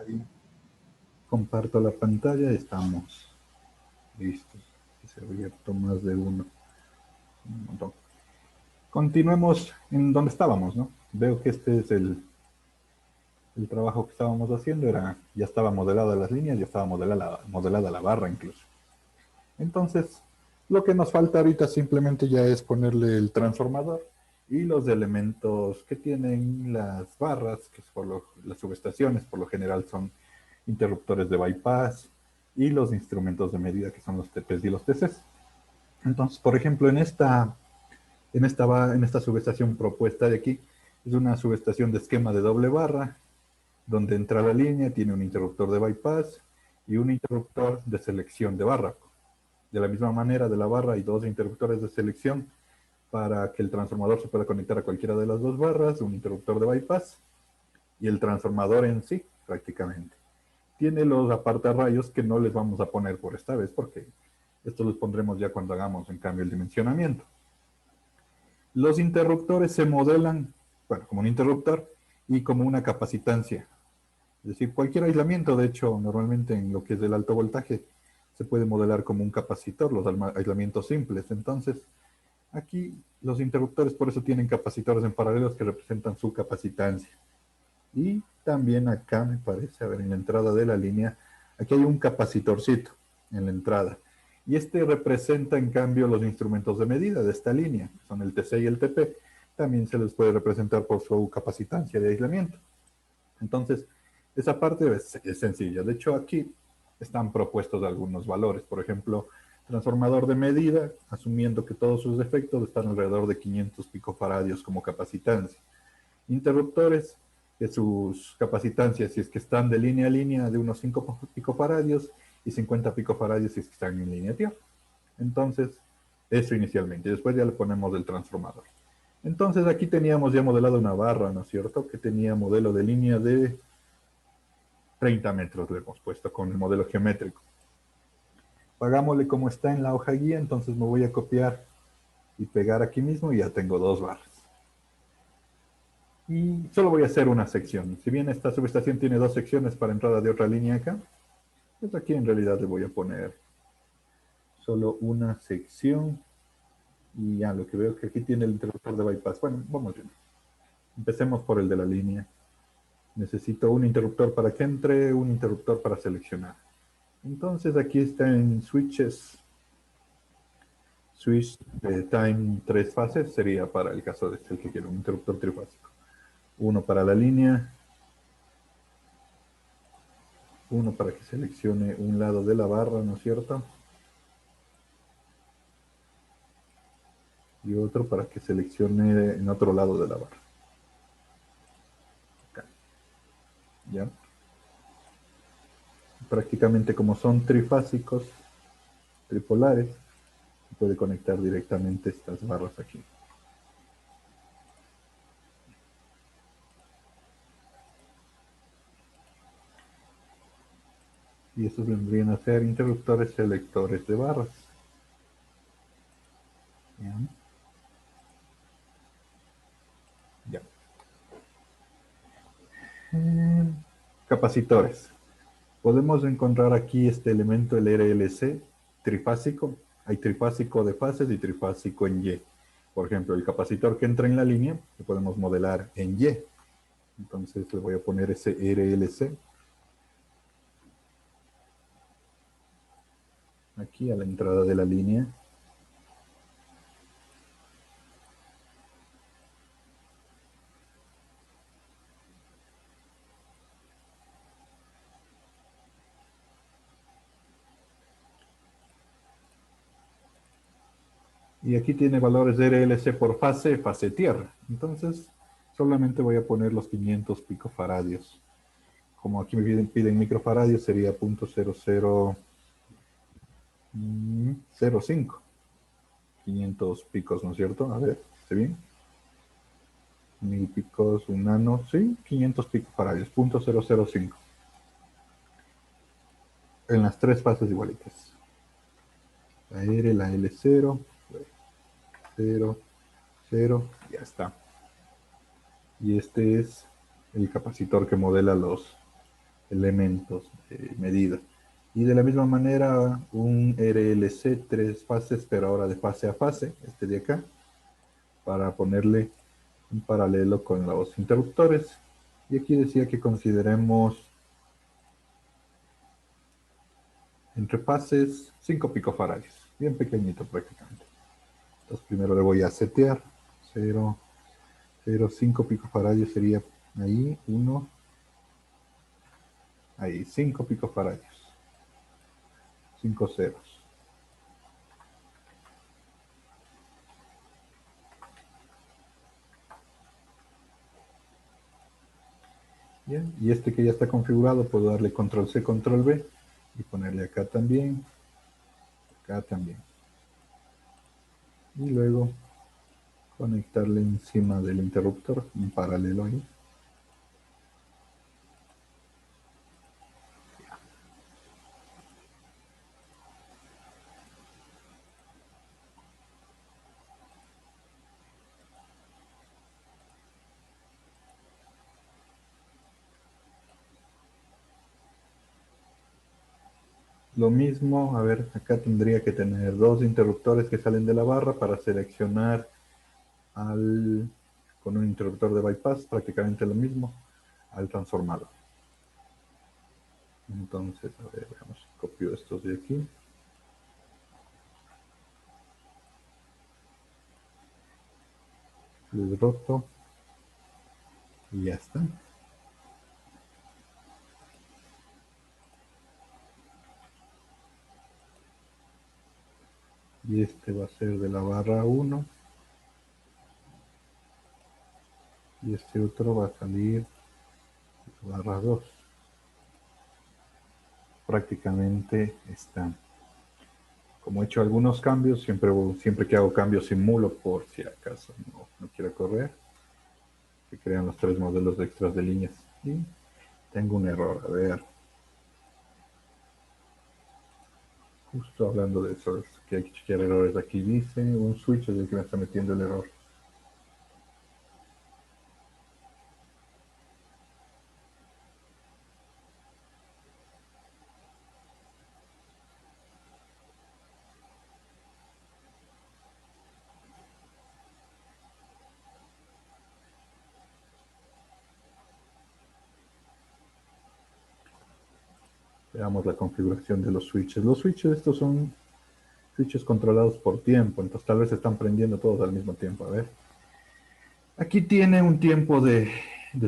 Ahí comparto la pantalla y estamos listos. Se ha abierto más de uno. Un montón. Continuemos en donde estábamos, ¿no? Veo que este es el trabajo que estábamos haciendo. Ya estaba modelada las líneas, ya estaba modelada la barra incluso. Entonces, lo que nos falta ahorita simplemente ya es ponerle el transformador y los elementos que tienen las barras, que las subestaciones por lo general son interruptores de bypass y los instrumentos de medida que son los TPs y los TCs. Entonces, por ejemplo, en esta subestación propuesta de aquí, es una subestación de esquema de doble barra, donde entra la línea, tiene un interruptor de bypass y un interruptor de selección de barra. De la misma manera, de la barra hay dos interruptores de selección para que el transformador se pueda conectar a cualquiera de las dos barras, un interruptor de bypass y el transformador en sí, prácticamente. Tiene los apartarrayos que no les vamos a poner por esta vez porque estos los pondremos ya cuando hagamos en cambio el dimensionamiento. Los interruptores se modelan, bueno, como un interruptor y como una capacitancia. Es decir, cualquier aislamiento, de hecho, normalmente en lo que es del alto voltaje, se puede modelar como un capacitor, los aislamientos simples. Entonces, aquí los interruptores por eso tienen capacitores en paralelos que representan su capacitancia. Y también acá me parece, a ver, en la entrada de la línea, aquí hay un capacitorcito en la entrada. Y este representa en cambio los instrumentos de medida de esta línea, que son el TC y el TP. También se les puede representar por su capacitancia de aislamiento. Entonces, esa parte es sencilla. De hecho, aquí están propuestos algunos valores. Por ejemplo, transformador de medida, asumiendo que todos sus defectos están alrededor de 500 picofaradios como capacitancia. Interruptores, que sus capacitancias, si es que están de línea a línea, de unos 5 picofaradios y 50 picofaradios si es que están en línea tierra. Entonces, eso inicialmente. Después ya le ponemos el transformador. Entonces aquí teníamos ya modelado una barra, ¿no es cierto? Que tenía modelo de línea de 30 metros, le hemos puesto con el modelo geométrico. Pagámosle como está en la hoja guía, entonces me voy a copiar y pegar aquí mismo y ya tengo dos barras. Y solo voy a hacer una sección. Si bien esta subestación tiene dos secciones para entrada de otra línea acá, pues aquí en realidad le voy a poner solo una sección. Y ya lo que veo que aquí tiene el interruptor de bypass. Bueno, vamos bien. Empecemos por el de la línea. Necesito un interruptor para que entre, un interruptor para seleccionar. Entonces aquí está en switches. Switch de time 3 fases sería para el caso de este, el que quiero, un interruptor trifásico. Uno para la línea, uno para que seleccione un lado de la barra, ¿no es cierto? Y otro para que seleccione en otro lado de la barra. Acá. ¿Ya? Prácticamente como son trifásicos, tripolares, se puede conectar directamente estas barras aquí. Y estos vendrían a ser interruptores selectores de barras. ¿Ya? Ya. Capacitores. Podemos encontrar aquí este elemento, el RLC, trifásico. Hay trifásico de fases y trifásico en Y. Por ejemplo, el capacitor que entra en la línea, lo podemos modelar en Y. Entonces le voy a poner ese RLC. Aquí a la entrada de la línea. Y aquí tiene valores de RLC por fase, fase tierra. Entonces, solamente voy a poner los 500 picofaradios. Como aquí me piden microfaradios, sería 0.0005. 500 picos, ¿no es cierto? A ver, ¿está bien? 1000 picos, un nano, sí, 500 picofaradios, 0.005. En las tres fases igualitas. La R, la L0, 0, 0, ya está. Y este es el capacitor que modela los elementos de medida. Y de la misma manera, un RLC 3 fases, pero ahora de fase a fase, este de acá, para ponerle un paralelo con los interruptores. Y aquí decía que consideremos entre fases 5 picofarads, bien pequeñito prácticamente. Entonces primero le voy a setear 0, 0, 5 picofarads sería ahí, 1, ahí, 5 picofarads, 5 ceros. Bien, y este que ya está configurado, puedo darle control C, control V y ponerle acá también, acá también. Y luego conectarle encima del interruptor, un paralelo ahí. Lo mismo, a ver, acá tendría que tener dos interruptores que salen de la barra para seleccionar con un interruptor de bypass, prácticamente lo mismo, al transformador. Entonces, a ver, veamos, copio estos de aquí. Les roto. Y ya está. Y este va a ser de la barra 1. Y este otro va a salir de la barra 2. Prácticamente está. Como he hecho algunos cambios, siempre que hago cambios simulo por si acaso no quiero correr. Que crean los tres modelos de extras de líneas. Y tengo un error, a ver. Justo hablando de eso, que hay que chequear errores. Aquí dice un switch es el que me está metiendo el error. Veamos la configuración de los switches. Los switches estos son switches controlados por tiempo, entonces tal vez se están prendiendo todos al mismo tiempo. A ver. Aquí tiene un tiempo de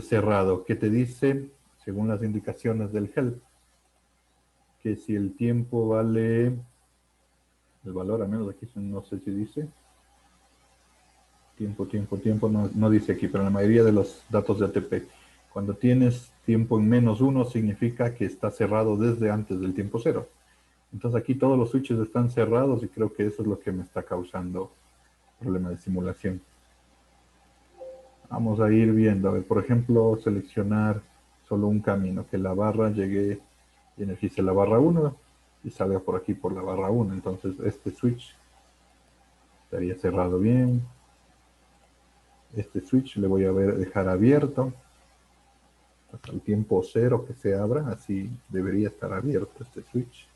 cerrado que te dice, según las indicaciones del help, que si el tiempo vale, el valor al menos aquí no sé si dice, tiempo, no dice aquí, pero en la mayoría de los datos de ATP, cuando tienes tiempo en -1 significa que está cerrado desde antes del tiempo cero. Entonces aquí todos los switches están cerrados y creo que eso es lo que me está causando problema de simulación. Vamos a ir viendo, a ver, por ejemplo, seleccionar solo un camino, que la barra llegue y energice la barra 1 y salga por aquí por la barra 1. Entonces este switch estaría cerrado bien. Este switch le voy a dejar abierto hasta el tiempo cero que se abra, así debería estar abierto este switch.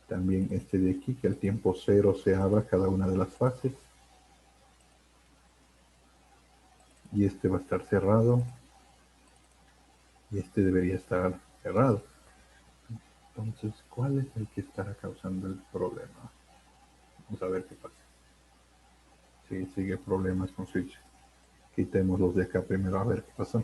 También este de aquí, que al tiempo cero se abra cada una de las fases. Y este va a estar cerrado. Y este debería estar cerrado. Entonces, ¿cuál es el que estará causando el problema? Vamos a ver qué pasa. Sí, sigue problemas con switch. Quitemos los de acá primero a ver qué pasa.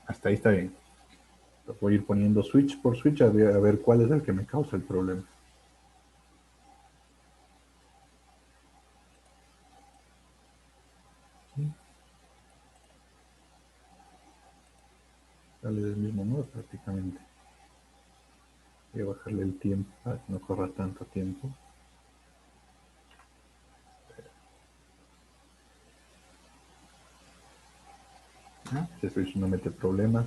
Hasta ahí está bien. Voy a ir poniendo switch por switch a ver cuál es el que me causa el problema. ¿Sí? Sale del mismo modo prácticamente. Voy a bajarle el tiempo para que no corra tanto tiempo. Este switch no mete problemas.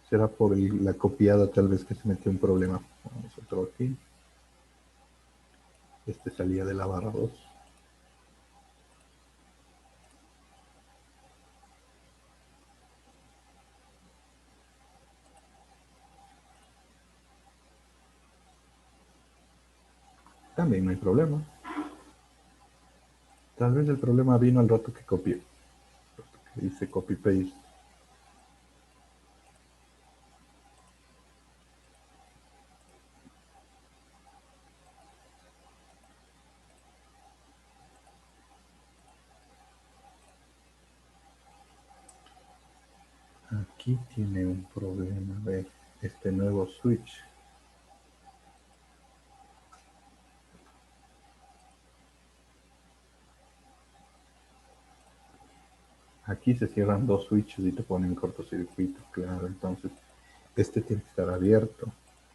Será por la copiada tal vez que se metió un problema. Vamos otro aquí. Este salía de la barra 2. También no hay problema. Tal vez el problema vino al rato que copié. Que dice copy paste. Aquí tiene un problema. A ver, este nuevo switch. Aquí se cierran dos switches y te ponen cortocircuito, claro. Entonces, este tiene que estar abierto.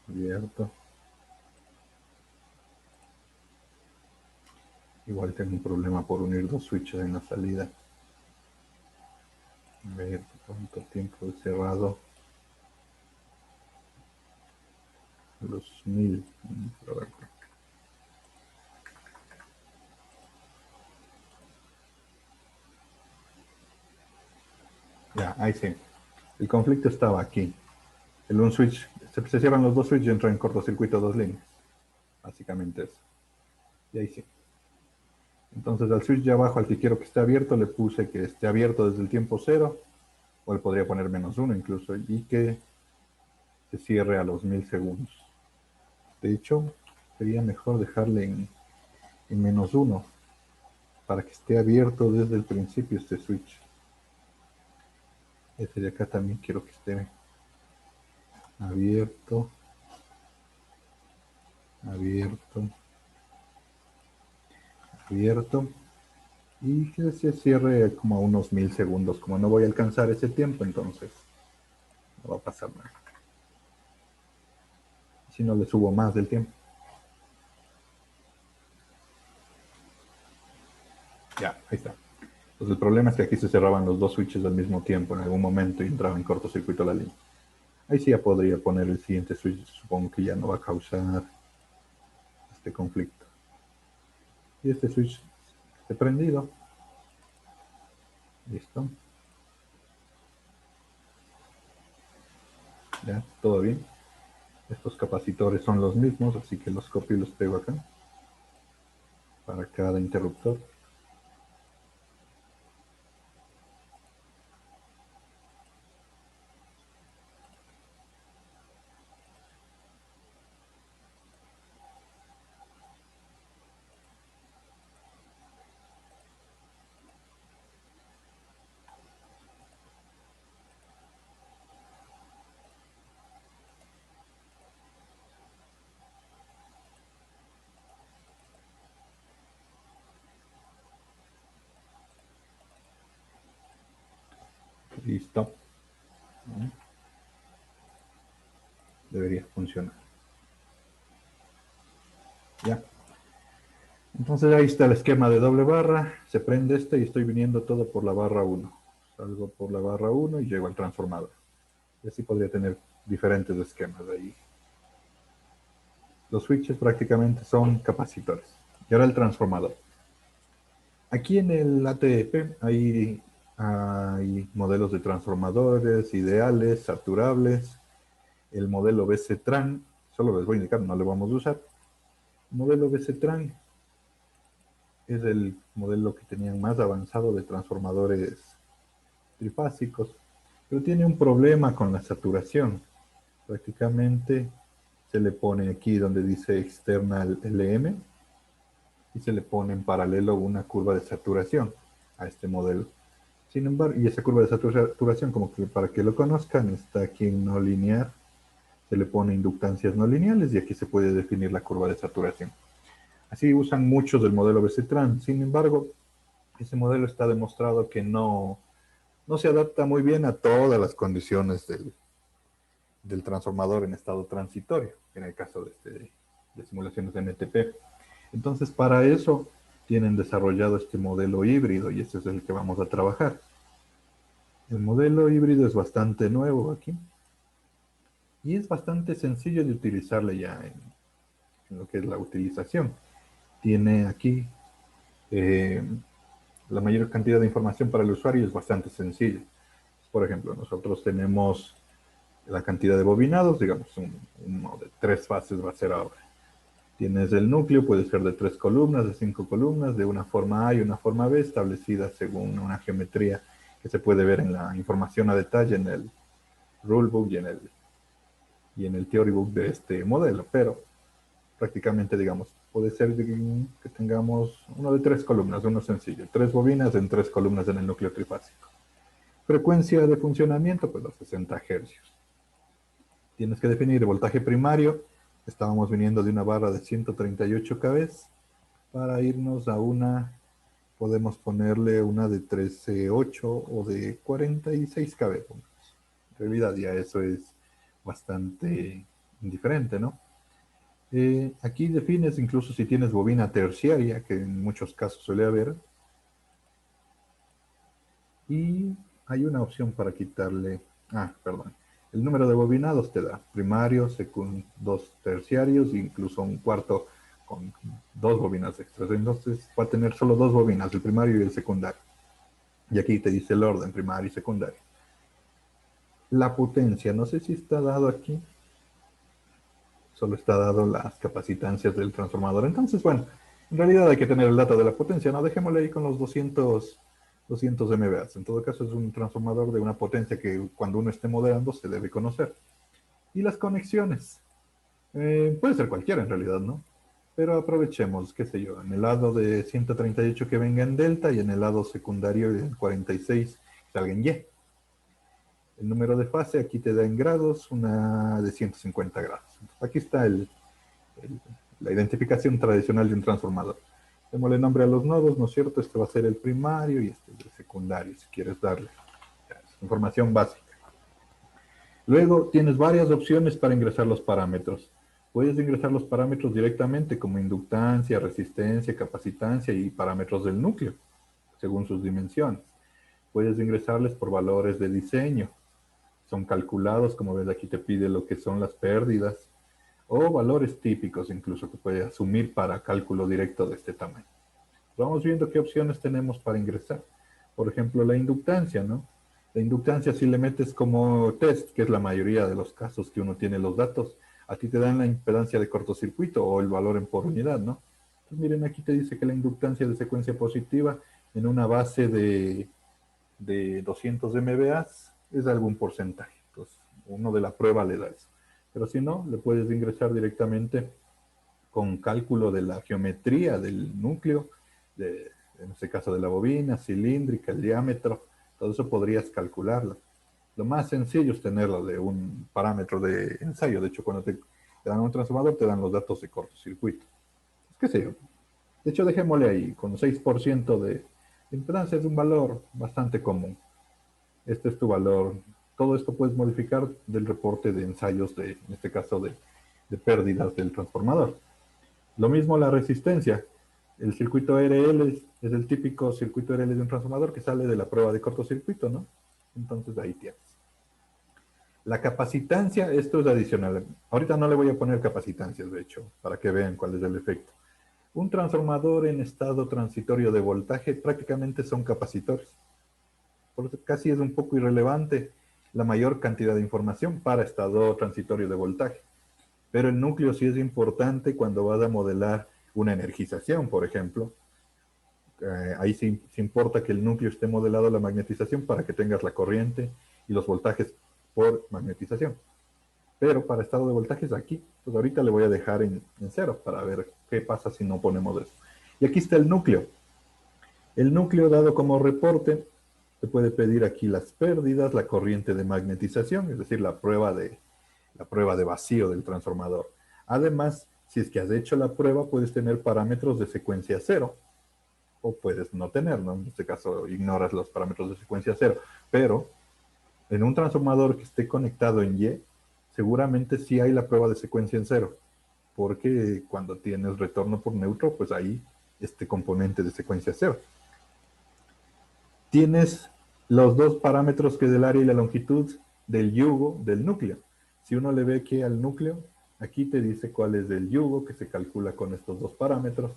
Abierto. Igual tengo un problema por unir dos switches en la salida. A ver cuánto tiempo he cerrado. Los 1000. Ya, ahí sí. El conflicto estaba aquí. El un switch, se cierran los dos switches y entra en cortocircuito dos líneas. Básicamente eso. Y ahí sí. Entonces al switch de abajo, al que quiero que esté abierto, le puse que esté abierto desde el tiempo 0, o le podría poner -1 incluso, y que se cierre a los 1000 segundos. De hecho, sería mejor dejarle en -1 para que esté abierto desde el principio este switch. Este de acá también quiero que esté abierto, abierto, abierto, y que se cierre como a unos 1000 segundos. Como no voy a alcanzar ese tiempo, entonces no va a pasar nada. Si no, le subo más del tiempo. Ya, ahí está. Pues el problema es que aquí se cerraban los dos switches al mismo tiempo en algún momento y entraba en cortocircuito la línea. Ahí sí ya podría poner el siguiente switch, supongo que ya no va a causar este conflicto. Y este switch esté prendido. Listo. Ya, todo bien. Estos capacitores son los mismos, así que los copio y los pego acá para cada interruptor. Listo. Debería funcionar. Ya. Entonces ahí está el esquema de doble barra. Se prende este y estoy viniendo todo por la barra 1. Salgo por la barra 1 y llego al transformador. Y así podría tener diferentes esquemas ahí. Los switches prácticamente son capacitores. Y ahora el transformador. Aquí en el ATP hay modelos de transformadores, ideales, saturables. El modelo BC-TRAN, solo les voy a indicar, no lo vamos a usar. El modelo BC-TRAN es el modelo que tenían más avanzado de transformadores trifásicos, pero tiene un problema con la saturación. Prácticamente se le pone aquí donde dice external LM y se le pone en paralelo una curva de saturación a este modelo. Sin embargo, y esa curva de saturación, como que para que lo conozcan, está aquí en no lineal. Se le pone inductancias no lineales y aquí se puede definir la curva de saturación. Así usan muchos del modelo BC-Trans. Sin embargo, ese modelo está demostrado que no se adapta muy bien a todas las condiciones del transformador en estado transitorio, en el caso de simulaciones de NTP. Entonces, para eso tienen desarrollado este modelo híbrido y este es el que vamos a trabajar. El modelo híbrido es bastante nuevo aquí y es bastante sencillo de utilizarle ya en lo que es la utilización. Tiene aquí la mayor cantidad de información para el usuario, es bastante sencillo. Por ejemplo, nosotros tenemos la cantidad de bobinados, digamos, uno de 3 fases va a ser ahora. Tienes el núcleo, puede ser de 3 columnas, de 5 columnas, de una forma A y una forma B, establecida según una geometría que se puede ver en la información a detalle en el rulebook y en el theory book de este modelo, pero prácticamente, digamos, puede ser que tengamos uno de 3 columnas, uno sencillo, 3 bobinas en 3 columnas en el núcleo trifásico. Frecuencia de funcionamiento, pues los 60 hercios. Tienes que definir el voltaje primario. Estábamos viniendo de una barra de 138 kV. Para irnos a una, podemos ponerle una de 13.8 o de 46 kV. En realidad ya eso es bastante indiferente, ¿no? Aquí defines incluso si tienes bobina terciaria, que en muchos casos suele haber. Y hay una opción para quitarle, perdón, el número de bobinados te da primarios, dos terciarios, incluso un cuarto con 2 bobinas extras. Entonces va a tener solo 2 bobinas, el primario y el secundario. Y aquí te dice el orden, primario y secundario. La potencia, no sé si está dado aquí. Solo está dado las capacitancias del transformador. Entonces, bueno, en realidad hay que tener el dato de la potencia, ¿no? Dejémosle ahí con los 200 MVA. En todo caso, es un transformador de una potencia que cuando uno esté modelando se debe conocer. Y las conexiones. Puede ser cualquiera en realidad, ¿no? Pero aprovechemos, qué sé yo, en el lado de 138 que venga en delta y en el lado secundario en 46 que salga en Y. El número de fase aquí te da en grados una de 150 grados. Aquí está la identificación tradicional de un transformador. Démosle nombre a los nodos, ¿no es cierto? Este va a ser el primario y este es el secundario, si quieres darle. Información básica. Luego tienes varias opciones para ingresar los parámetros. Puedes ingresar los parámetros directamente como inductancia, resistencia, capacitancia y parámetros del núcleo, según sus dimensiones. Puedes ingresarles por valores de diseño. Son calculados, como ves aquí te pide lo que son las pérdidas, o valores típicos incluso que puede asumir para cálculo directo de este tamaño. Vamos viendo qué opciones tenemos para ingresar. Por ejemplo, la inductancia, ¿no? La inductancia, si le metes como test, que es la mayoría de los casos que uno tiene los datos, a ti te dan la impedancia de cortocircuito o el valor en por unidad, ¿no? Entonces, miren, aquí te dice que la inductancia de secuencia positiva en una base de 200 MVA es algún porcentaje. Entonces, uno de la prueba le da eso. Pero si no, le puedes ingresar directamente con cálculo de la geometría del núcleo, en este caso de la bobina, cilíndrica, el diámetro, todo eso podrías calcularlo. Lo más sencillo es tenerlo de un parámetro de ensayo. De hecho, cuando te dan un transformador, te dan los datos de cortocircuito. ¿Qué sé yo? De hecho, dejémosle ahí, con 6% de impedancia es un valor bastante común. Este es tu valor. Todo esto puedes modificar del reporte de ensayos, en este caso de pérdidas del transformador. Lo mismo la resistencia. El circuito RL es el típico circuito RL de un transformador que sale de la prueba de cortocircuito, ¿no? Entonces ahí tienes. La capacitancia, esto es adicional. Ahorita no le voy a poner capacitancias, de hecho, para que vean cuál es el efecto. Un transformador en estado transitorio de voltaje prácticamente son capacitores. Por eso casi es un poco irrelevante la mayor cantidad de información para estado transitorio de voltaje. Pero el núcleo sí es importante cuando vas a modelar una energización, por ejemplo. Ahí sí importa que el núcleo esté modelado a la magnetización para que tengas la corriente y los voltajes por magnetización. Pero para estado de voltajes aquí, pues ahorita le voy a dejar en 0 para ver qué pasa si no ponemos eso. Y aquí está el núcleo. El núcleo dado como reporte te puede pedir aquí las pérdidas, la corriente de magnetización, es decir, la prueba de vacío del transformador. Además, si es que has hecho la prueba, puedes tener parámetros de secuencia cero, o puedes no tener, ¿no? En este caso, ignoras los parámetros de secuencia cero, pero en un transformador que esté conectado en Y, seguramente sí hay la prueba de secuencia en cero, porque cuando tienes retorno por neutro, pues ahí este componente de secuencia cero. Tienes los dos parámetros que es el área y la longitud del yugo del núcleo. Si uno le ve aquí al núcleo, aquí te dice cuál es el yugo que se calcula con estos dos parámetros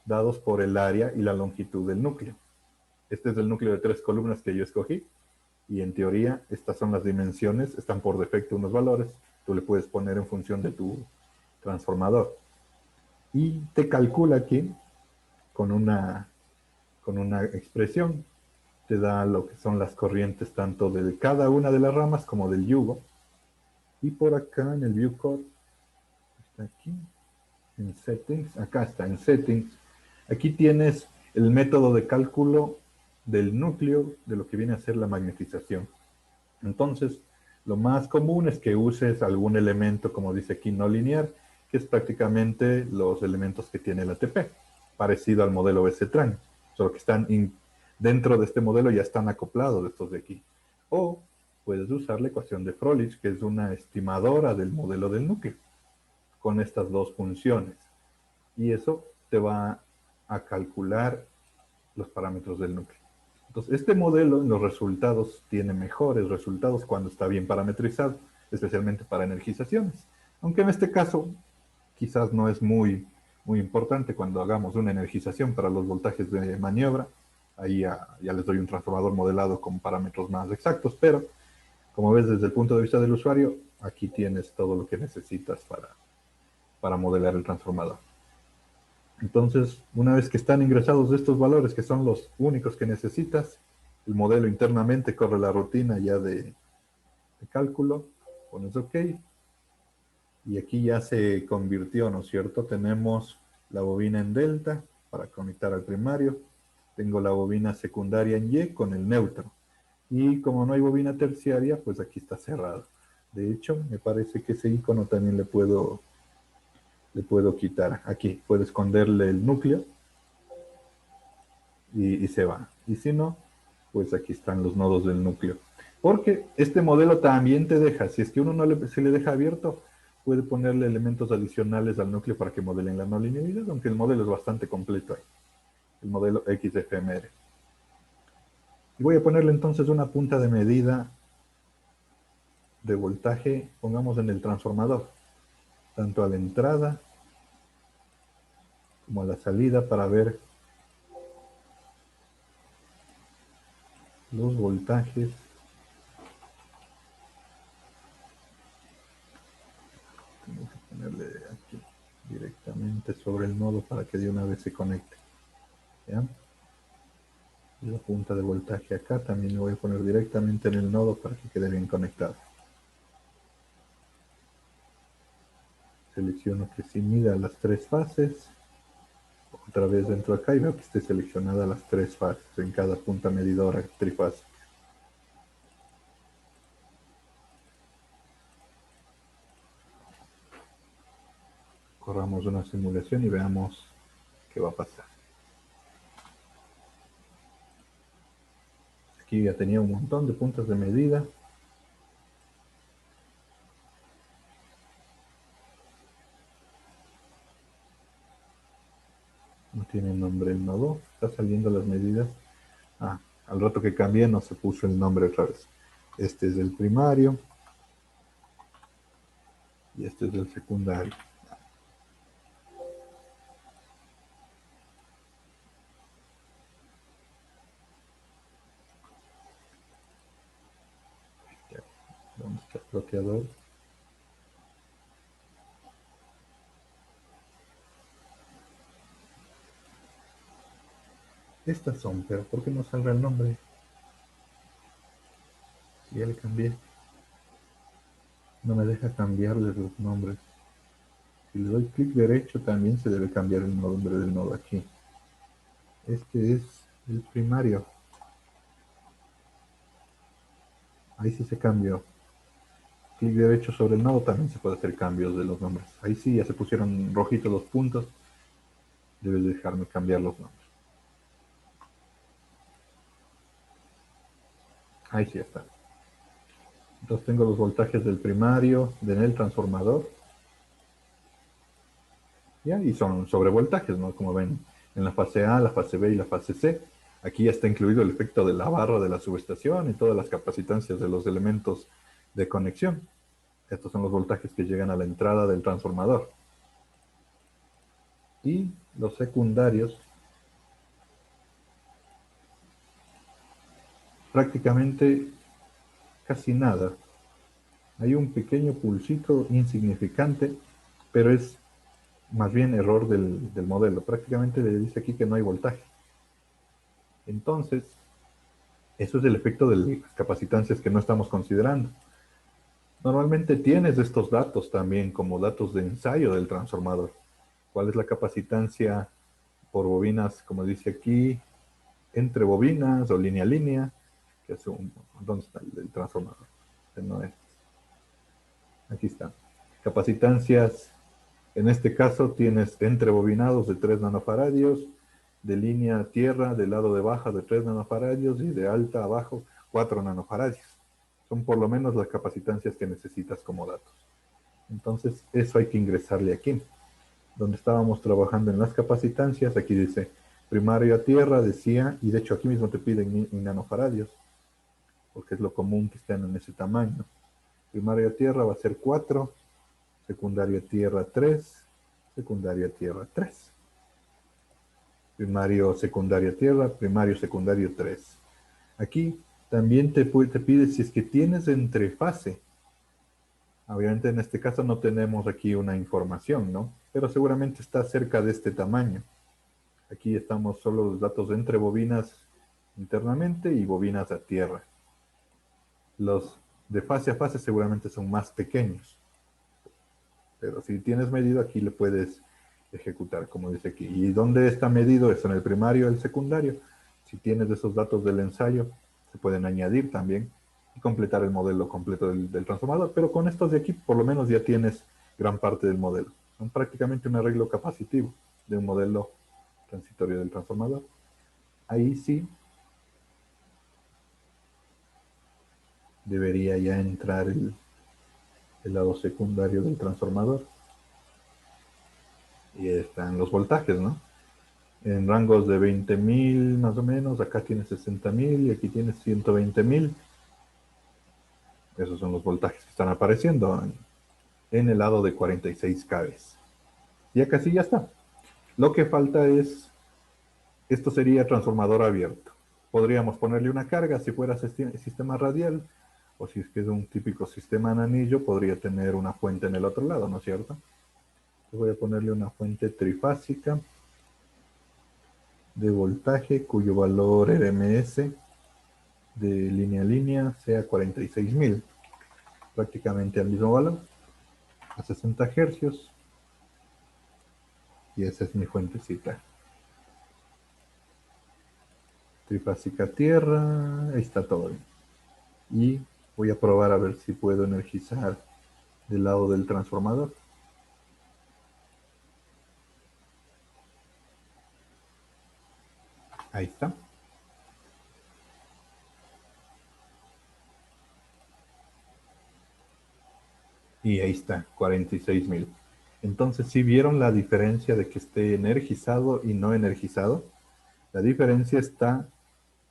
dados por el área y la longitud del núcleo. Este es el núcleo de 3 columnas que yo escogí y en teoría estas son las dimensiones, están por defecto unos valores, tú le puedes poner en función de tu transformador. Y te calcula aquí con una expresión, te da lo que son las corrientes tanto de cada una de las ramas como del yugo. Y por acá en el viewcode, está aquí, en settings, acá está, en settings, aquí tienes el método de cálculo del núcleo de lo que viene a ser la magnetización. Entonces, lo más común es que uses algún elemento, como dice aquí, no lineal, que es prácticamente los elementos que tiene el ATP, parecido al modelo BC-Tran, solo que están dentro de este modelo ya están acoplados estos de aquí. O puedes usar la ecuación de Froelich, que es una estimadora del modelo del núcleo, con estas dos funciones. Y eso te va a calcular los parámetros del núcleo. Entonces, este modelo en los resultados tiene mejores resultados cuando está bien parametrizado, especialmente para energizaciones. Aunque en este caso quizás no es muy importante cuando hagamos una energización para los voltajes de maniobra. Ahí ya les doy un transformador modelado con parámetros más exactos, pero como ves desde el punto de vista del usuario, aquí tienes todo lo que necesitas para modelar el transformador. Entonces, una vez que están ingresados estos valores, que son los únicos que necesitas, el modelo internamente corre la rutina ya de cálculo, pones OK, y aquí ya se convirtió, ¿no es cierto? Tenemos la bobina en delta para conectar al primario, tengo la bobina secundaria en Y con el neutro, y como no hay bobina terciaria, pues aquí está cerrado. De hecho, me parece que ese icono también le puedo quitar. Aquí puedo esconderle el núcleo y se va. Y si no, pues aquí están los nodos del núcleo. Porque este modelo también te deja, si es que uno se le deja abierto, puede ponerle elementos adicionales al núcleo para que modelen la no linealidad, aunque el modelo es bastante completo ahí. El modelo XFMR. Y voy a ponerle entonces una punta de medida de voltaje, pongamos en el transformador, tanto a la entrada como a la salida para ver los voltajes. Tengo que ponerle aquí directamente sobre el nodo para que de una vez se conecte. ¿Ya? Y la punta de voltaje acá también lo voy a poner directamente en el nodo para que quede bien conectado. Selecciono que sí mida las tres fases. Otra vez dentro acá y veo que esté seleccionada las tres fases en cada punta medidora trifásica. Corramos una simulación y veamos qué va a pasar. Aquí ya tenía un montón de puntas de medida. No tiene nombre el nodo. Está saliendo las medidas. Al rato que cambié no se puso el nombre otra vez. Este es el primario. Y este es el secundario. ¿Dónde está el bloqueador? Estas son, pero ¿por qué no saldrá el nombre? Si ya le cambié. No me deja cambiarle los nombres. Si le doy clic derecho también se debe cambiar el nombre del nodo aquí. Este es el primario. Ahí sí se cambió. Clic derecho sobre el nodo también se puede hacer cambios de los nombres. Ahí sí ya se pusieron rojitos los puntos. Debes dejarme cambiar los nombres. Ahí sí está. Entonces tengo los voltajes del primario, del transformador. ¿Ya? Y son sobrevoltajes, ¿no? Como ven, en la fase A, la fase B y la fase C. Aquí ya está incluido el efecto de la barra de la subestación y todas las capacitancias de los elementos de conexión. Estos son los voltajes que llegan a la entrada del transformador. Y los secundarios, prácticamente casi nada. Hay un pequeño pulsito insignificante, pero es más bien error del modelo. Prácticamente le dice aquí que no hay voltaje. Entonces, eso es el efecto de las capacitancias que no estamos considerando. Normalmente tienes estos datos también como datos de ensayo del transformador. ¿Cuál es la capacitancia por bobinas, como dice aquí, entre bobinas o línea a línea? Que es ¿dónde está el transformador? No es. Aquí está. Capacitancias, en este caso tienes entre bobinados de 3 nanofaradios, de línea a tierra, del lado de baja de 3 nanofaradios y de alta a abajo 4 nanofaradios. Son por lo menos las capacitancias que necesitas como datos. Entonces, eso hay que ingresarle aquí. Donde estábamos trabajando en las capacitancias, aquí dice primario a tierra, decía, y de hecho aquí mismo te piden en nanofaradios, porque es lo común que estén en ese tamaño. Primario a tierra va a ser 4, secundario a tierra 3, secundario a tierra 3. Primario, secundario tierra, primario, secundario 3. Aquí también te pide si es que tienes entrefase. Obviamente en este caso no tenemos aquí una información, ¿no? Pero seguramente está cerca de este tamaño. Aquí estamos solo los datos entre bobinas internamente y bobinas a tierra. Los de fase a fase seguramente son más pequeños. Pero si tienes medido, aquí le puedes ejecutar, como dice aquí. ¿Y dónde está medido? Es en el primario o el secundario. Si tienes esos datos del ensayo, se pueden añadir también y completar el modelo completo del transformador. Pero con estos de aquí, por lo menos ya tienes gran parte del modelo. Son prácticamente un arreglo capacitivo de un modelo transitorio del transformador. Ahí sí debería ya entrar el lado secundario del transformador. Y están los voltajes, ¿no? En rangos de 20.000 más o menos, acá tienes 60.000 y aquí tienes 120.000. Esos son los voltajes que están apareciendo en el lado de 46 kV. Ya casi ya está. Lo que falta es, esto sería transformador abierto. Podríamos ponerle una carga si fuera sistema radial, o si es que es un típico sistema en anillo, podría tener una fuente en el otro lado, ¿no es cierto? Voy a ponerle una fuente trifásica de voltaje cuyo valor RMS de línea a línea sea 46.000, prácticamente al mismo valor, a 60 hercios, y esa es mi fuentecita. Trifásica tierra, ahí está todo bien. Y voy a probar a ver si puedo energizar del lado del transformador. Ahí está. Y ahí está, 46.000. Entonces, ¿sí vieron la diferencia de que esté energizado y no energizado? La diferencia está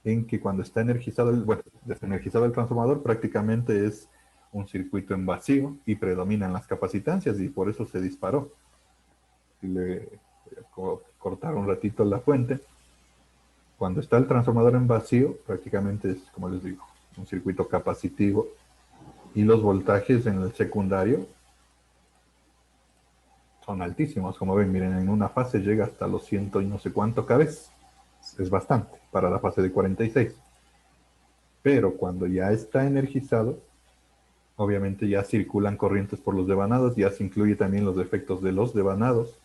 en que cuando está energizado, bueno, desenergizado el transformador, prácticamente es un circuito en vacío y predominan las capacitancias y por eso se disparó. Si le voy a cortar un ratito la fuente, cuando está el transformador en vacío, prácticamente es, como les digo, un circuito capacitivo y los voltajes en el secundario son altísimos. Como ven, miren, en una fase llega hasta los 100 y no sé cuánto kV. Es bastante para la fase de 46. Pero cuando ya está energizado, obviamente ya circulan corrientes por los devanados, ya se incluye también los efectos de los devanados,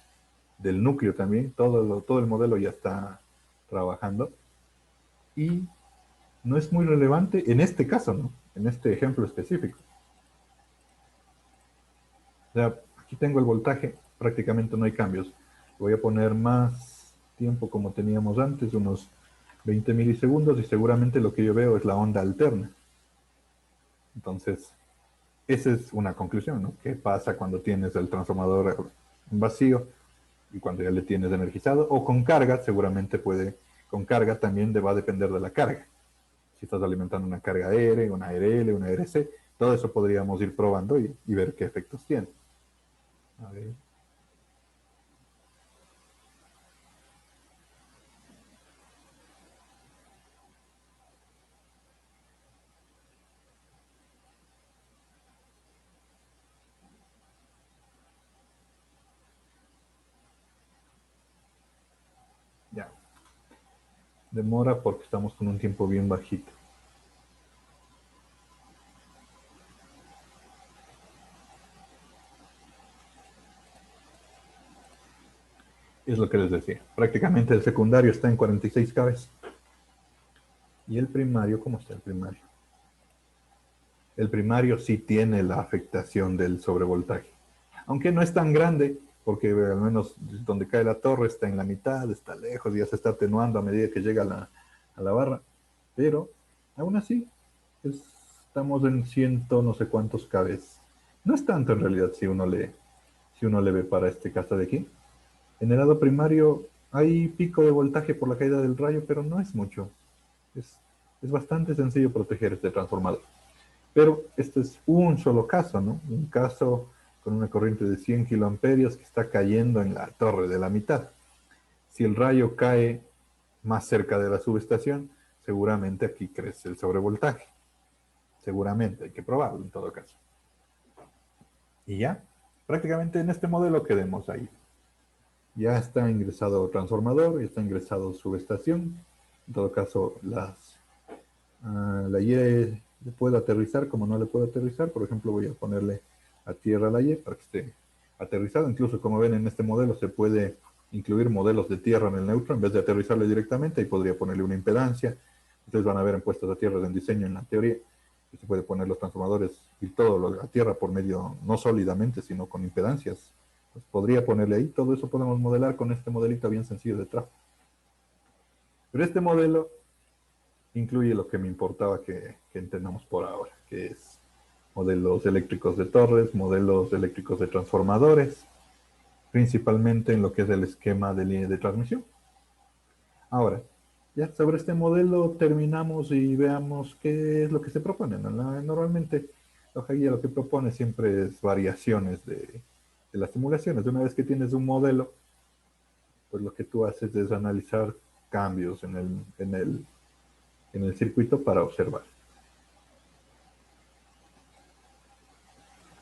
del núcleo también, todo el modelo ya está trabajando y no es muy relevante en este caso, ¿no? En este ejemplo específico. O sea, aquí tengo el voltaje, prácticamente no hay cambios. Voy a poner más tiempo como teníamos antes, unos 20 milisegundos, y seguramente lo que yo veo es la onda alterna. Entonces, esa es una conclusión, ¿no? ¿Qué pasa cuando tienes el transformador vacío y cuando ya le tienes energizado? O con carga, seguramente con carga también va a depender de la carga. Si estás alimentando una carga R, una RL, una RC, todo eso podríamos ir probando y ver qué efectos tiene. A ver. Ya, demora porque estamos con un tiempo bien bajito. Es lo que les decía. Prácticamente el secundario está en 46 kV. ¿Y el primario? ¿Cómo está el primario? El primario sí tiene la afectación del sobrevoltaje. Aunque no es tan grande, porque al menos donde cae la torre está en la mitad, está lejos, y ya se está atenuando a medida que llega a la barra. Pero aún así, estamos en ciento no sé cuántos kV. No es tanto en realidad si uno le ve para este caso de aquí. En el lado primario hay pico de voltaje por la caída del rayo, pero no es mucho. Es, es bastante sencillo proteger este transformador. Pero este es un solo caso, ¿no? Un caso con una corriente de 100 kiloamperios que está cayendo en la torre de la mitad. Si el rayo cae más cerca de la subestación, seguramente aquí crece el sobrevoltaje. Seguramente, hay que probarlo en todo caso. Y ya, prácticamente en este modelo quedemos ahí. Ya está ingresado el transformador, ya está ingresado subestación. En todo caso, la Y le puedo aterrizar como no le puedo aterrizar. Por ejemplo, voy a ponerle a tierra la Y para que esté aterrizado. Incluso, como ven en este modelo, se puede incluir modelos de tierra en el neutro en vez de aterrizarle directamente. Y podría ponerle una impedancia. Ustedes van a ver en puestos a tierra en diseño, en la teoría, que se puede poner los transformadores y todo a tierra por medio, no sólidamente, sino con impedancias. Pues podría ponerle ahí. Todo eso podemos modelar con este modelito bien sencillo de trabajo. Pero este modelo incluye lo que me importaba que entendamos por ahora, que es modelos eléctricos de torres, modelos eléctricos de transformadores, principalmente en lo que es el esquema de línea de transmisión. Ahora, ya sobre este modelo terminamos y veamos qué es lo que se propone, ¿no? Normalmente la hoja guía lo que propone siempre es variaciones de las simulaciones. Una vez que tienes un modelo, pues lo que tú haces es analizar cambios en el circuito para observar.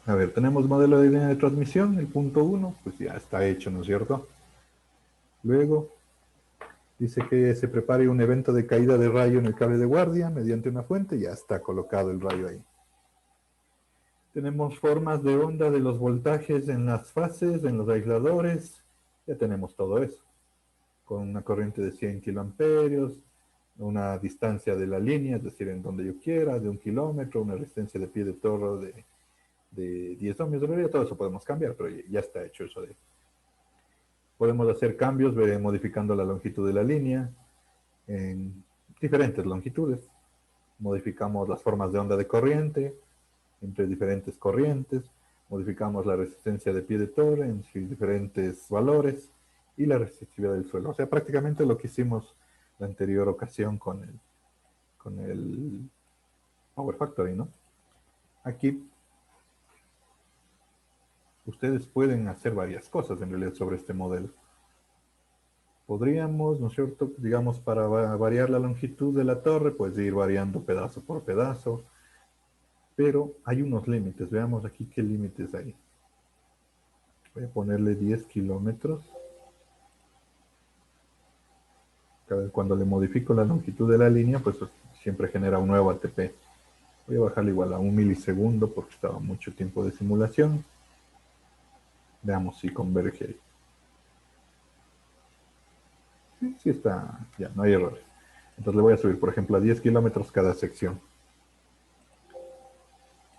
A ver, tenemos modelo de línea de transmisión, el punto 1, pues ya está hecho, ¿no es cierto? Luego dice que se prepare un evento de caída de rayo en el cable de guardia mediante una fuente, ya está colocado el rayo ahí. Tenemos formas de onda de los voltajes en las fases, en los aisladores, ya tenemos todo eso. Con una corriente de 100 kiloamperios, una distancia de la línea, es decir, en donde yo quiera, de 1 kilómetro, una resistencia de pie de torre de 10 ohmios, de realidad todo eso podemos cambiar, pero ya está hecho eso de... Podemos hacer cambios modificando la longitud de la línea en diferentes longitudes. Modificamos las formas de onda de corriente entre diferentes corrientes. Modificamos la resistencia de pie de torre en diferentes valores y la resistividad del suelo. O sea, prácticamente lo que hicimos la anterior ocasión con el Power Factory, ¿no? Aquí ustedes pueden hacer varias cosas en realidad sobre este modelo. Podríamos, ¿no es cierto? Digamos, para variar la longitud de la torre, pues ir variando pedazo por pedazo. Pero hay unos límites. Veamos aquí qué límites hay. Voy a ponerle 10 kilómetros. Cuando le modifico la longitud de la línea, pues siempre genera un nuevo ATP. Voy a bajarle igual a 1 milisegundo porque estaba mucho tiempo de simulación. Veamos si converge ahí. Sí, sí está, ya, no hay errores. Entonces le voy a subir, por ejemplo, a 10 kilómetros cada sección.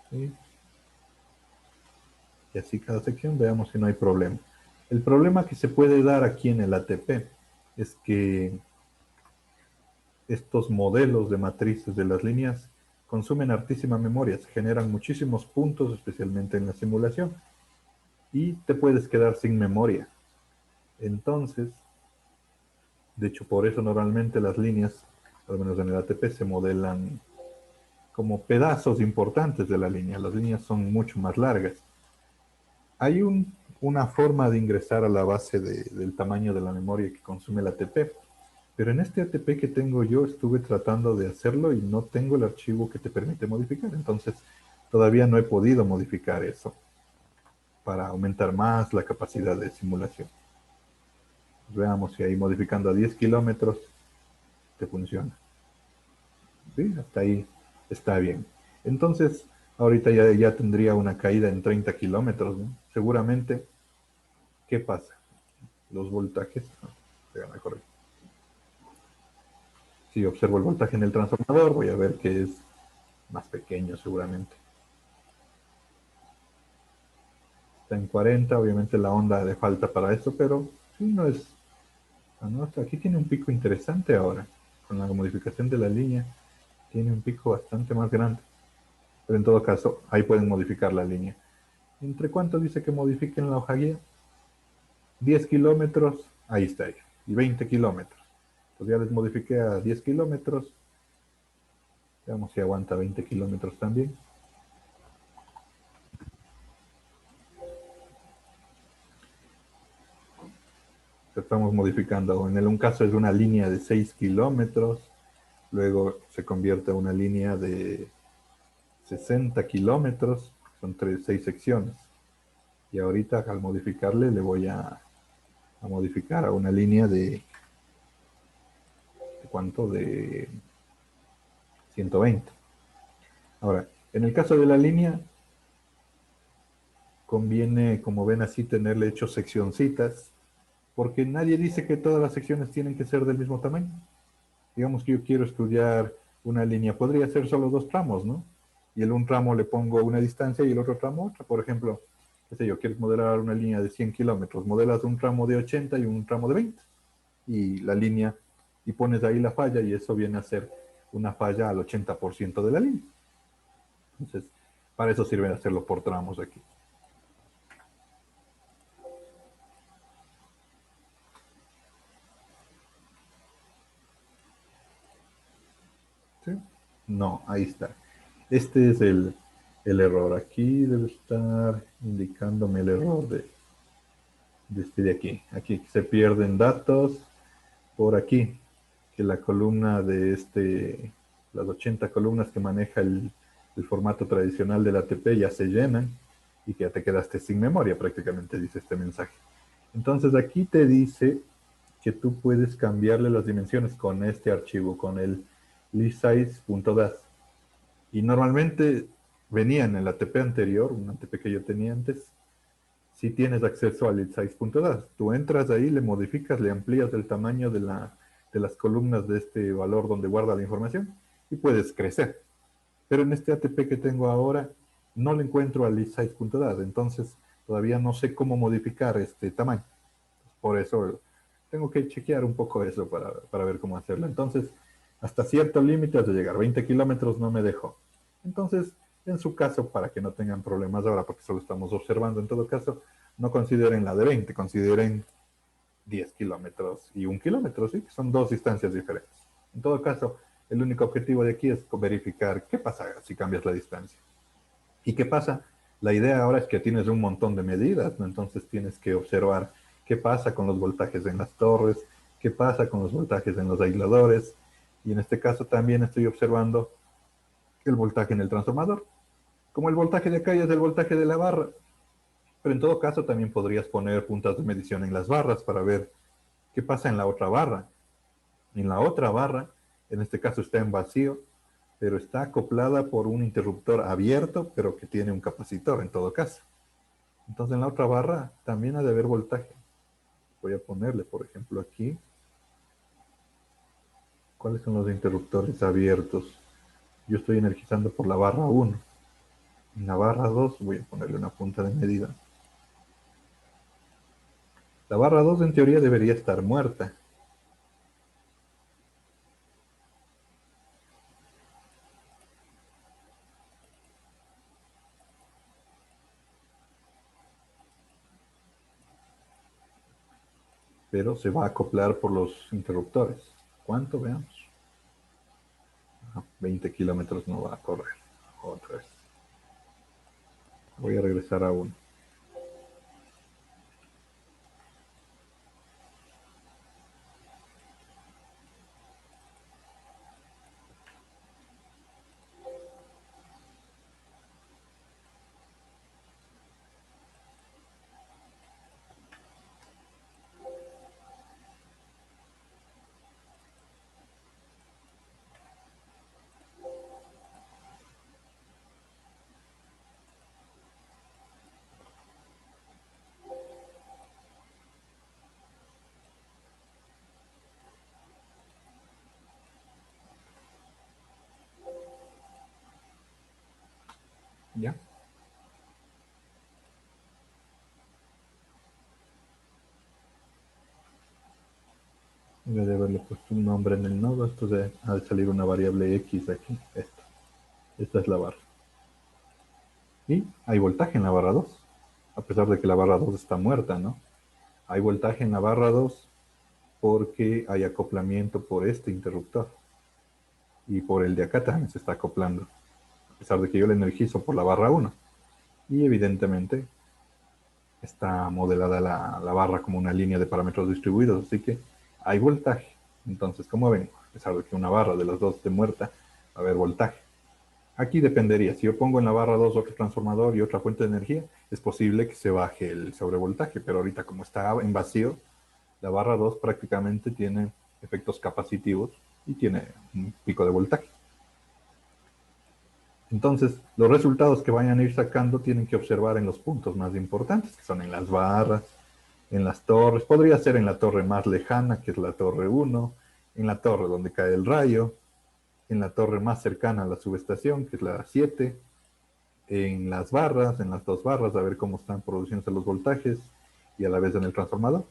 ¿Sí? Y así cada sección, veamos si no hay problema. El problema que se puede dar aquí en el ATP es que estos modelos de matrices de las líneas consumen hartísima memoria, se generan muchísimos puntos, especialmente en la simulación, y te puedes quedar sin memoria. Entonces, de hecho, por eso normalmente las líneas, al menos en el ATP, se modelan como pedazos importantes de la línea. Las líneas son mucho más largas. Hay una forma de ingresar a la base del tamaño de la memoria que consume el ATP, pero en este ATP que tengo yo estuve tratando de hacerlo y no tengo el archivo que te permite modificar. Entonces, todavía no he podido modificar eso para aumentar más la capacidad de simulación. Veamos si ahí modificando a 10 kilómetros te funciona. ¿Sí? Hasta ahí está bien. Entonces, ahorita ya tendría una caída en 30 kilómetros, ¿no? Seguramente, ¿qué pasa? Los voltajes, no, se van a correr. Si observo el voltaje en el transformador, voy a ver que es más pequeño seguramente. Está en 40, obviamente la onda le falta para eso, pero sí, no es... No, aquí tiene un pico interesante ahora. Con la modificación de la línea, tiene un pico bastante más grande. Pero en todo caso, ahí pueden modificar la línea. ¿Entre cuánto dice que modifiquen la hoja guía? 10 kilómetros, ahí está. Y 20 kilómetros. Pues ya les modifiqué a 10 kilómetros. Veamos si aguanta 20 kilómetros también. Estamos modificando. En un caso es una línea de 6 kilómetros. Luego se convierte en una línea de 60 kilómetros. Son 6 secciones. Y ahorita al modificarle le voy a modificar a una línea de ¿cuánto? De 120. Ahora, en el caso de la línea, conviene, como ven así, tenerle hecho seccioncitas, porque nadie dice que todas las secciones tienen que ser del mismo tamaño. Digamos que yo quiero estudiar una línea, podría ser solo 2 tramos, ¿no? Y en un tramo le pongo una distancia y el otro tramo otra. Por ejemplo, qué sé yo, quieres modelar una línea de 100 kilómetros, modelas un tramo de 80 y un tramo de 20. Y la línea, y pones ahí la falla y eso viene a ser una falla al 80% de la línea. Entonces, para eso sirve hacerlo por tramos aquí. ¿Sí? No, ahí está. Este es el error. Aquí debe estar indicándome el error de este de aquí. Aquí se pierden datos por aquí, que la columna de las 80 columnas que maneja el formato tradicional del ATP ya se llenan y que ya te quedaste sin memoria prácticamente, dice este mensaje. Entonces aquí te dice que tú puedes cambiarle las dimensiones con este archivo, con el listsize.das. Y normalmente venía en el ATP anterior, un ATP que yo tenía antes, si tienes acceso al listsize.das. Tú entras ahí, le modificas, le amplías el tamaño de las columnas de este valor donde guarda la información y puedes crecer. Pero en este ATP que tengo ahora no le encuentro al listsize.das, entonces todavía no sé cómo modificar este tamaño. Por eso tengo que chequear un poco eso para ver cómo hacerlo. Entonces, hasta cierto límite, hasta llegar 20 kilómetros, no me dejó. Entonces, en su caso, para que no tengan problemas ahora, porque solo estamos observando, en todo caso, no consideren la de 20, consideren 10 kilómetros y 1 kilómetro, ¿sí? Que son 2 distancias diferentes. En todo caso, el único objetivo de aquí es verificar qué pasa si cambias la distancia. ¿Y qué pasa? La idea ahora es que tienes un montón de medidas, ¿no? Entonces tienes que observar qué pasa con los voltajes en las torres, qué pasa con los voltajes en los aisladores, y en este caso también estoy observando el voltaje en el transformador. Como el voltaje de acá ya es el voltaje de la barra, pero en todo caso también podrías poner puntas de medición en las barras para ver qué pasa en la otra barra. En la otra barra, en este caso está en vacío, pero está acoplada por un interruptor abierto, pero que tiene un capacitor en todo caso. Entonces en la otra barra también ha de haber voltaje. Voy a ponerle, por ejemplo, aquí ¿Cuáles son los interruptores abiertos? Yo estoy energizando por la barra 1. En la barra 2 voy a ponerle una punta de medida. La barra 2 en teoría debería estar muerta. Pero se va a acoplar por los interruptores. ¿Cuánto? Veamos. 20 kilómetros no va a correr. Otra vez. Voy a regresar a 1. ¿Ya? Debe de haberle puesto un nombre en el nodo. Esto ha de salir una variable X aquí. Esta es la barra. Y hay voltaje en la barra 2. A pesar de que la barra 2 está muerta, ¿no? Hay voltaje en la barra 2 porque hay acoplamiento por este interruptor. Y por el de acá también se está acoplando. A pesar de que yo le energizo por la barra 1. Y evidentemente está modelada la barra como una línea de parámetros distribuidos, así que hay voltaje. Entonces, como ven, a pesar de que una barra de las dos esté muerta, va a haber voltaje. Aquí dependería, si yo pongo en la barra 2 otro transformador y otra fuente de energía, es posible que se baje el sobrevoltaje, pero ahorita como está en vacío, la barra 2 prácticamente tiene efectos capacitivos y tiene un pico de voltaje. Entonces, los resultados que vayan a ir sacando tienen que observar en los puntos más importantes, que son en las barras, en las torres. Podría ser en la torre más lejana, que es la torre 1, en la torre donde cae el rayo, en la torre más cercana a la subestación, que es la 7, en las barras, en las dos barras, a ver cómo están produciéndose los voltajes, y a la vez en el transformador.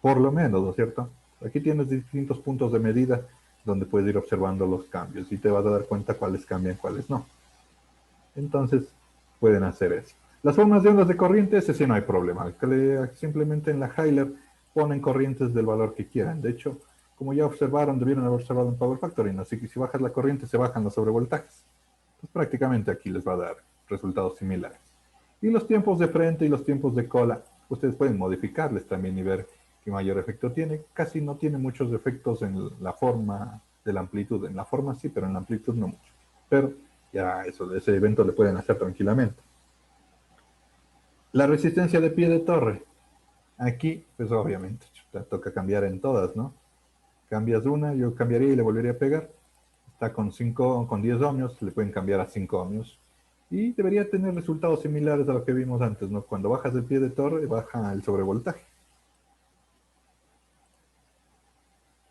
Por lo menos, ¿no es cierto? Aquí tienes distintos puntos de medida donde puedes ir observando los cambios y te vas a dar cuenta cuáles cambian, cuáles no. Entonces, pueden hacer eso. Las formas de ondas de corriente, ese sí no hay problema. Simplemente en la Hailer ponen corrientes del valor que quieran. De hecho, como ya observaron, debieron haber observado en Power Factoring, así que si bajas la corriente, se bajan los sobrevoltajes. Pues prácticamente aquí les va a dar resultados similares. Y los tiempos de frente y los tiempos de cola, ustedes pueden modificarles también y ver qué mayor efecto tiene. Casi no tiene muchos efectos en la forma de la amplitud. En la forma sí, pero en la amplitud no mucho. Pero ya ese evento le pueden hacer tranquilamente. La resistencia de pie de torre. Aquí, pues obviamente, toca cambiar en todas, ¿no? Cambias una, yo cambiaría y le volvería a pegar. Está con 10 ohmios, le pueden cambiar a 5 ohmios. Y debería tener resultados similares a lo que vimos antes, ¿no? Cuando bajas el pie de torre, baja el sobrevoltaje.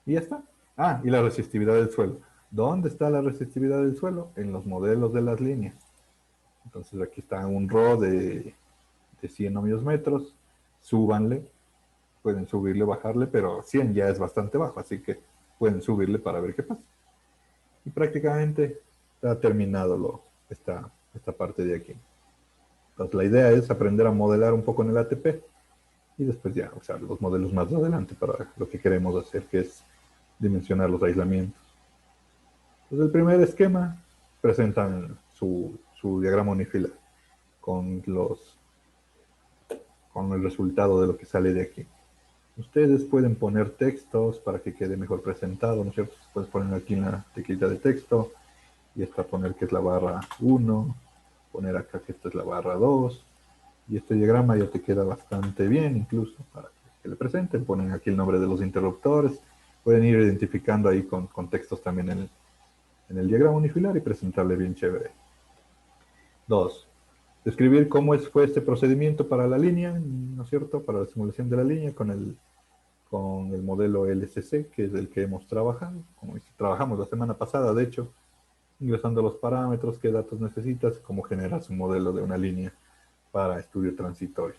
Y ya está. Ah, y la resistividad del suelo. ¿Dónde está la resistividad del suelo? En los modelos de las líneas. Entonces aquí está un RO de 100 ohmios metros. Súbanle. Pueden subirle, bajarle, pero 100 ya es bastante bajo, así que pueden subirle para ver qué pasa. Y prácticamente está terminado esta parte de aquí. Entonces la idea es aprender a modelar un poco en el ATP y después ya usar los modelos más adelante para lo que queremos hacer, que es dimensionar los aislamientos. Entonces el primer esquema presentan su diagrama unifilar con el resultado de lo que sale de aquí. Ustedes pueden poner textos para que quede mejor presentado, ¿no es cierto? Puedes poner aquí en la teclita de texto y esta poner que es la barra 1, poner acá que esta es la barra 2 y este diagrama ya te queda bastante bien incluso para que le presenten. Ponen aquí el nombre de los interruptores, pueden ir identificando ahí con textos también en el diagrama unifilar y presentarle bien chévere. 2. Describir cómo fue este procedimiento para la línea, ¿no es cierto? Para la simulación de la línea con con el modelo LCC, que es el que hemos trabajado, como trabajamos la semana pasada, de hecho, ingresando los parámetros, qué datos necesitas, cómo generas un modelo de una línea para estudio transitorio.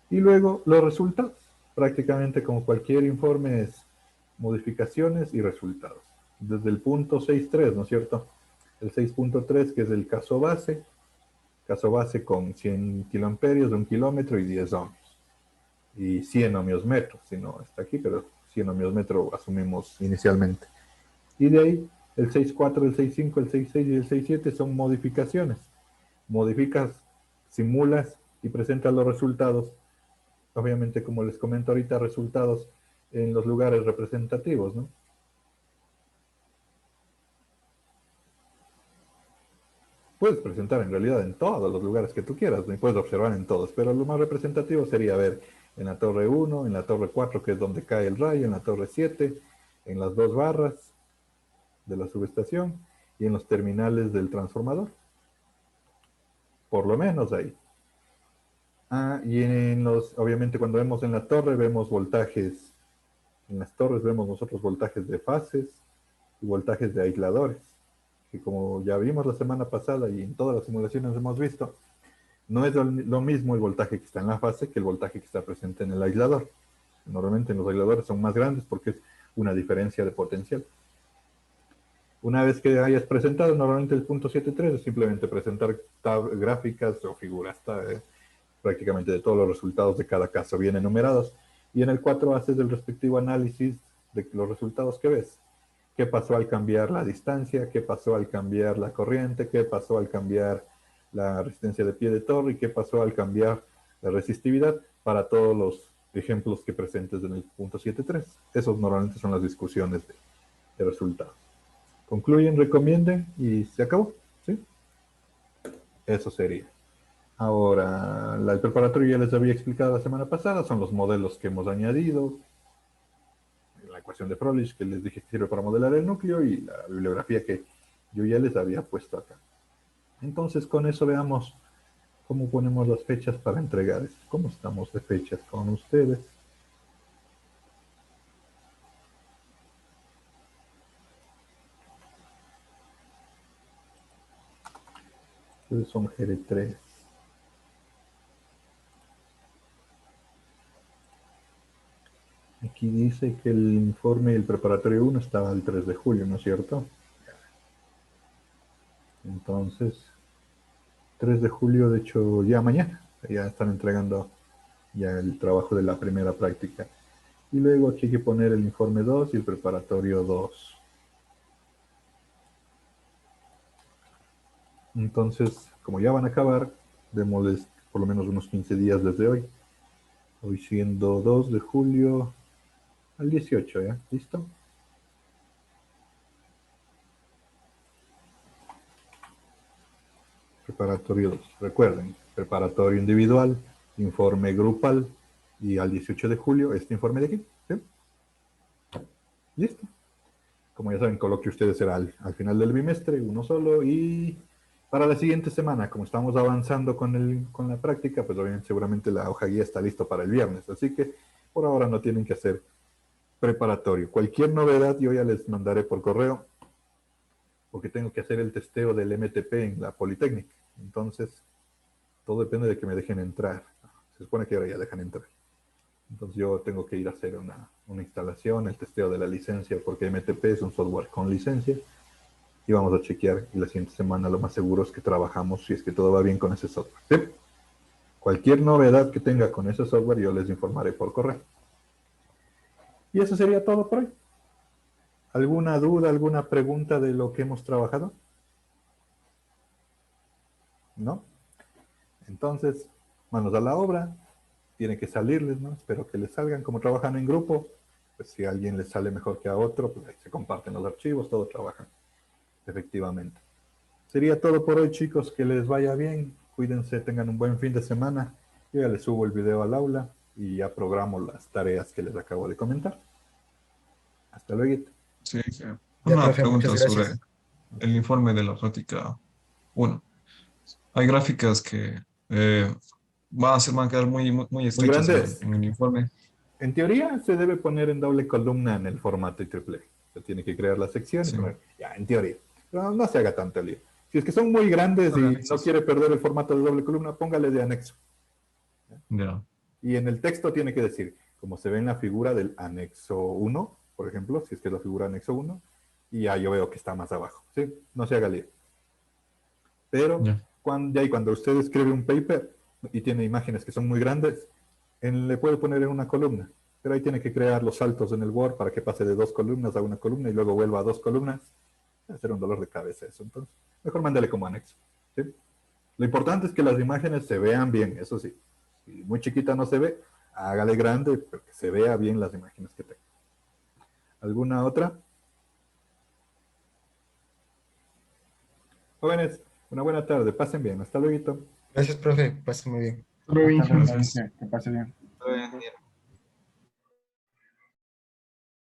Y luego los resultados. Prácticamente como cualquier informe es modificaciones y resultados. Desde el punto 6.3, ¿no es cierto? El 6.3, que es el caso base con 100 kiloamperios, 1 kilómetro y 10 ohmios. Y 100 ohmios metros, si no está aquí, pero 100 ohmios metro asumimos inicialmente. Y de ahí el 6.4, el 6.5, el 6.6 y el 6.7 son modificaciones. Modificas, simulas y presentas los resultados. Obviamente, como les comento ahorita, resultados en los lugares representativos, ¿no? Puedes presentar en realidad en todos los lugares que tú quieras, ¿no? Y puedes observar en todos, pero lo más representativo sería ver en la torre 1, en la torre 4, que es donde cae el rayo, en la torre 7, en las dos barras de la subestación y en los terminales del transformador. Por lo menos ahí. Y en los, obviamente cuando vemos en la torre, vemos voltajes. En las torres vemos nosotros voltajes de fases y voltajes de aisladores, que como ya vimos la semana pasada y en todas las simulaciones hemos visto, no es lo mismo el voltaje que está en la fase que el voltaje que está presente en el aislador. Normalmente los aisladores son más grandes porque es una diferencia de potencial. Una vez que hayas presentado, normalmente el punto 7.3 es simplemente presentar gráficas o figuras, prácticamente de todos los resultados de cada caso bien enumerados. Y en el 4 haces el respectivo análisis de los resultados que ves. ¿Qué pasó al cambiar la distancia? ¿Qué pasó al cambiar la corriente? ¿Qué pasó al cambiar la resistencia de pie de torre? ¿Y qué pasó al cambiar la resistividad? Para todos los ejemplos que presentes en el punto 7.3. Esos normalmente son las discusiones de resultados. Concluyen, recomienden y se acabó, ¿sí? Eso sería. Ahora, el preparatorio ya les había explicado la semana pasada, son los modelos que hemos añadido, la ecuación de Froelich que les dije que sirve para modelar el núcleo y la bibliografía que yo ya les había puesto acá. Entonces, con eso veamos cómo ponemos las fechas para entregar esto. ¿Cómo estamos de fechas con ustedes? Ustedes son GR3. Aquí dice que el informe del preparatorio 1 estaba el 3 de julio, ¿no es cierto? Entonces, 3 de julio, de hecho, ya mañana, ya están entregando ya el trabajo de la primera práctica. Y luego aquí hay que poner el informe 2 y el preparatorio 2. Entonces, como ya van a acabar, démosles por lo menos unos 15 días desde hoy. Hoy siendo 2 de julio al 18, ¿ya? ¿Listo? Preparatorio 2. Recuerden, preparatorio individual, informe grupal y al 18 de julio este informe de aquí. ¿Sí? ¿Listo? Como ya saben, coloquio ustedes será al final del bimestre, uno solo, y para la siguiente semana, como estamos avanzando con la práctica, pues obviamente seguramente la hoja guía está listo para el viernes, así que por ahora no tienen que hacer preparatorio. Cualquier novedad yo ya les mandaré por correo, porque tengo que hacer el testeo del MTP en la Politécnica, entonces todo depende de que me dejen entrar. Se supone que ahora ya dejan entrar. Entonces yo tengo que ir a hacer una instalación, el testeo de la licencia, porque MTP es un software con licencia, y vamos a chequear, y la siguiente semana lo más seguro es que trabajamos, si es que todo va bien con ese software. ¿Sí? Cualquier novedad que tenga con ese software, yo les informaré por correo. Y eso sería todo por hoy. ¿Alguna duda, alguna pregunta de lo que hemos trabajado? ¿No? Entonces, manos a la obra. Tiene que salirles, ¿no? Espero que les salgan. Como trabajan en grupo, pues si a alguien les sale mejor que a otro, pues ahí se comparten los archivos, todos trabajan efectivamente. Sería todo por hoy, chicos. Que les vaya bien. Cuídense, tengan un buen fin de semana. Yo ya les subo el video al aula y ya programo las tareas que les acabo de comentar. Hasta luego. Sí, Ya, una profe, muchas pregunta sobre gracias. el informe de la práctica 1. Hay gráficas que van a quedar muy Muy estrechas grandes. en el informe. En teoría se debe poner en doble columna en el formato IEEE. Se tiene que crear la sección Sí. y poner, ya, en teoría. Pero no se haga tanto lío. Si es que son muy grandes Solo y no anexos. quiere perder el formato de doble columna, póngale de anexo. Ya. Y en el texto tiene que decir, como se ve en la figura del anexo 1, por ejemplo, si es que es la figura anexo 1, y ya yo veo que está más abajo. ¿Sí? No se haga lío. Pero Ya. cuando usted escribe un paper y tiene imágenes que son muy grandes, le puede poner en una columna. Pero ahí tiene que crear los saltos en el Word para que pase de 2 columnas a una columna y luego vuelva a 2 columnas. Va a ser un dolor de cabeza eso. Entonces, mejor mándale como anexo. ¿Sí? Lo importante es que las imágenes se vean bien, eso sí. Si muy chiquita no se ve, hágale grande, pero que se vea bien las imágenes que tenga. ¿Alguna otra? Jóvenes, una buena tarde, pasen bien, hasta luego. Gracias, profe. Pase muy bien. Solo Gracias. que pase bien.